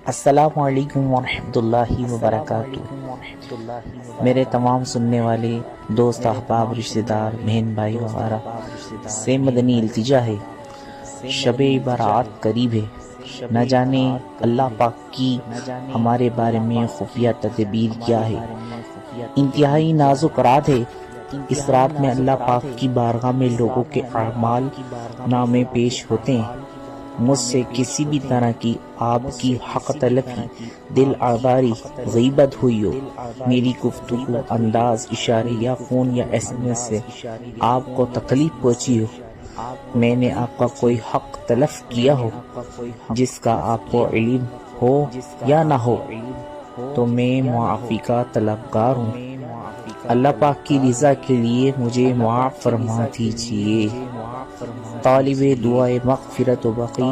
السلام علیکم ورحمۃ اللہ وبرکاتہ۔ میرے تمام سننے والے دوست، احباب، رشتہ دار، بہن بھائی وغیرہ سے مدنی التجا ہے، شب برات قریب ہے۔ نہ جانے اللہ پاک کی ہمارے بارے میں خفیہ تدبیر کیا ہے۔ انتہائی نازک رات ہے۔ اس رات میں اللہ پاک کی بارگاہ میں لوگوں کے اعمال نامے پیش ہوتے ہیں۔ مجھ سے کسی بھی طرح کی آپ کی حق تلفی، دل آزاری، غیبت ہوئی ہو، میری گفتگو، انداز، اشارے یا فون یا SMS سے آپ کو تکلیف پہنچی ہو، میں نے آپ کا کوئی حق تلف کیا ہو جس کا آپ کو علم ہو یا نہ ہو، تو میں معافی کا طلبگار ہوں۔ اللہ پاک کی رضا کے لیے مجھے معاف فرما دیجیے۔ طالب دعائے مغفرت و بقی